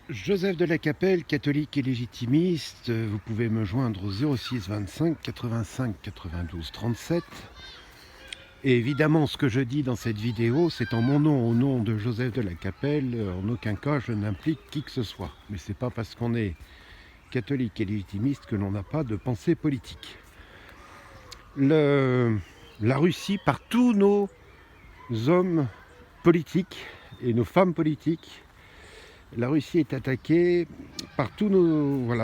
Joseph de la Capelle, catholique et légitimiste, vous pouvez me joindre au 06 25 85 92 37. Et évidemment, ce que je dis dans cette vidéo, c'est en mon nom, au nom de Joseph de la Capelle. En aucun cas, je n'implique qui que ce soit. Mais c'est pas parce qu'on est catholique et légitimiste que l'on n'a pas de pensée politique. La Russie, par tous nos hommes politiques et nos femmes politiques, la Russie est attaquée par tous nos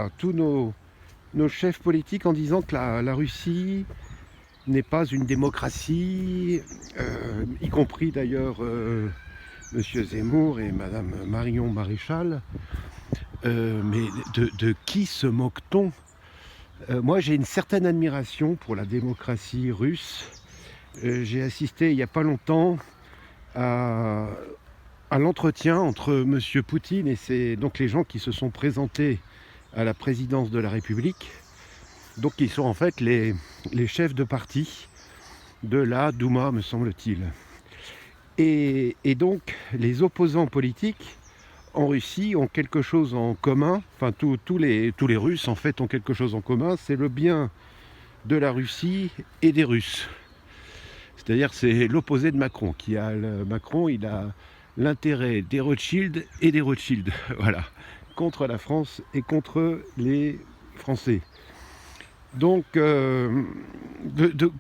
chefs politiques en disant que la Russie n'est pas une démocratie, y compris d'ailleurs Monsieur Zemmour et Madame Marion Maréchal. Mais de qui se moque-t-on? Moi, j'ai une certaine admiration pour la démocratie russe. J'ai assisté il n'y a pas longtemps à l'entretien entre M. Poutine et donc les gens qui se sont présentés à la présidence de la République. Donc ils sont en fait les chefs de parti de la Douma, me semble-t-il. Et donc les opposants politiques en Russie ont quelque chose en commun, enfin tous les Russes en fait ont quelque chose en commun, c'est le bien de la Russie et des Russes. C'est-à-dire c'est l'opposé de Macron. Macron, il a l'intérêt des Rothschild et des Rothschild, voilà, contre la France et contre les Français. Donc,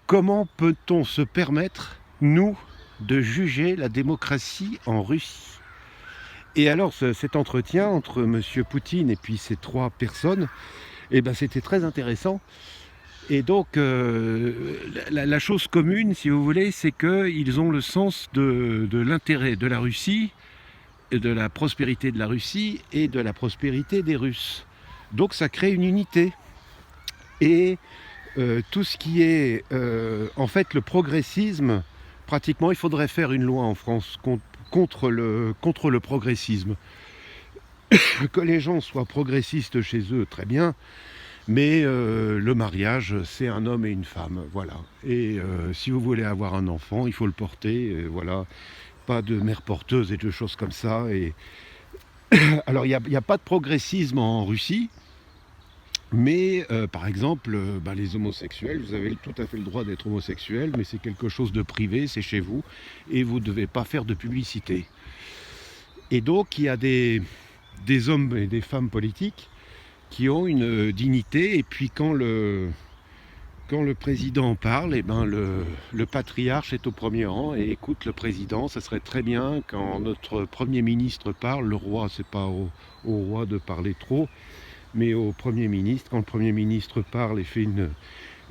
comment peut-on se permettre, nous, de juger la démocratie en Russie? Et alors, cet entretien entre M. Poutine et puis ces trois personnes, c'était très intéressant. Et donc, la chose commune, si vous voulez, c'est qu'ils ont le sens de l'intérêt de la Russie, de la prospérité de la Russie et de la prospérité des Russes. Donc ça crée une unité. Et tout ce qui est, en fait, le progressisme, pratiquement, il faudrait faire une loi en France contre le progressisme. Que les gens soient progressistes chez eux, très bien. Mais le mariage, c'est un homme et une femme, voilà. Et si vous voulez avoir un enfant, il faut le porter, voilà. Pas de mère porteuse et de choses comme ça. Et alors, il n'y a pas de progressisme en Russie, mais par exemple, les homosexuels, vous avez tout à fait le droit d'être homosexuel, mais c'est quelque chose de privé, c'est chez vous, et vous ne devez pas faire de publicité. Et donc, il y a des hommes et des femmes politiques qui ont une dignité, et puis quand le président parle, le patriarche est au premier rang et écoute le président. Ça serait très bien quand notre Premier ministre parle, le roi, c'est pas au roi de parler trop, mais au Premier ministre, quand le Premier ministre parle et fait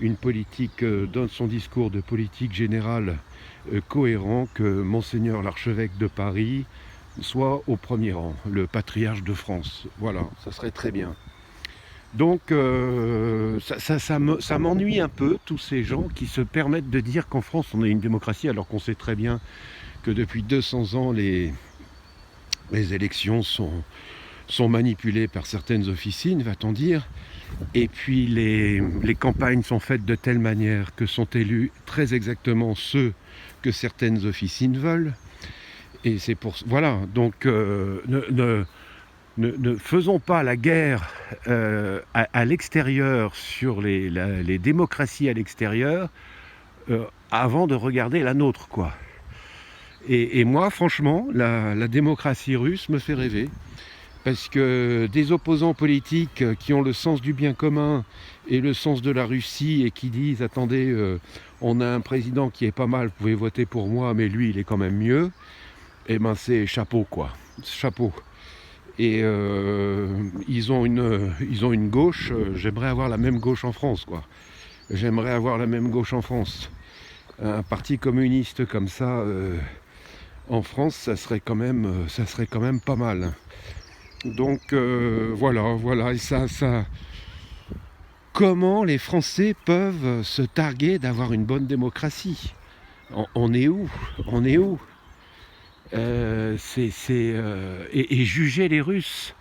une politique, donne son discours de politique générale cohérent, que Monseigneur l'archevêque de Paris soit au premier rang, le patriarche de France. Voilà, ça serait très bien. Donc ça m'ennuie un peu, tous ces gens qui se permettent de dire qu'en France on est une démocratie, alors qu'on sait très bien que depuis 200 ans les élections sont manipulées par certaines officines, va-t-on dire, et puis les campagnes sont faites de telle manière que sont élus très exactement ceux que certaines officines veulent. Et c'est pour... Voilà, donc ne faisons pas la guerre à l'extérieur sur les démocraties à l'extérieur avant de regarder la nôtre, quoi. Et moi, franchement, la démocratie russe me fait rêver. Parce que des opposants politiques qui ont le sens du bien commun et le sens de la Russie et qui disent « Attendez, on a un président qui est pas mal, vous pouvez voter pour moi, mais lui, il est quand même mieux », c'est chapeau, quoi. Chapeau. Et ils ont une gauche, j'aimerais avoir la même gauche en France, quoi. J'aimerais avoir la même gauche en France. Un parti communiste comme ça, en France, ça serait quand même pas mal. Donc voilà, et ça... Comment les Français peuvent se targuer d'avoir une bonne démocratie? On est où? On est où? Et juger les Russes.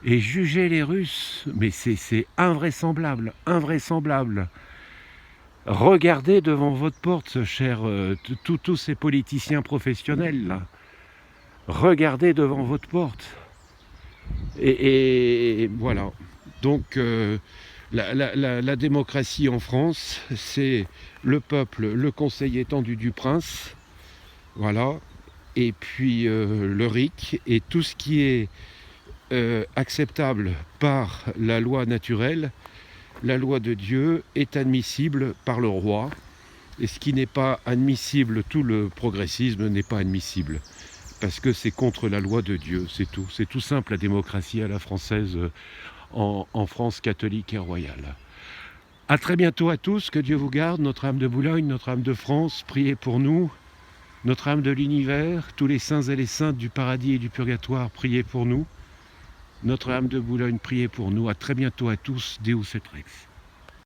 Et juger les Russes, mais c'est invraisemblable, invraisemblable. Regardez devant votre porte, chers tous ces politiciens professionnels là. Regardez devant votre porte. Et voilà. Donc la démocratie en France, c'est le peuple, le conseil étendu du prince, voilà, et puis le RIC, et tout ce qui est acceptable par la loi naturelle, la loi de Dieu, est admissible par le roi. Et ce qui n'est pas admissible, tout le progressisme n'est pas admissible. Parce que c'est contre la loi de Dieu, c'est tout. C'est tout simple, la démocratie à la française en France catholique et royale. A très bientôt à tous, que Dieu vous garde, Notre-Dame de Boulogne, Notre-Dame de France, priez pour nous. Notre-Dame de l'univers, tous les saints et les saintes du paradis et du purgatoire, priez pour nous. Notre-Dame de Boulogne, priez pour nous. A très bientôt à tous, Deus et Rex.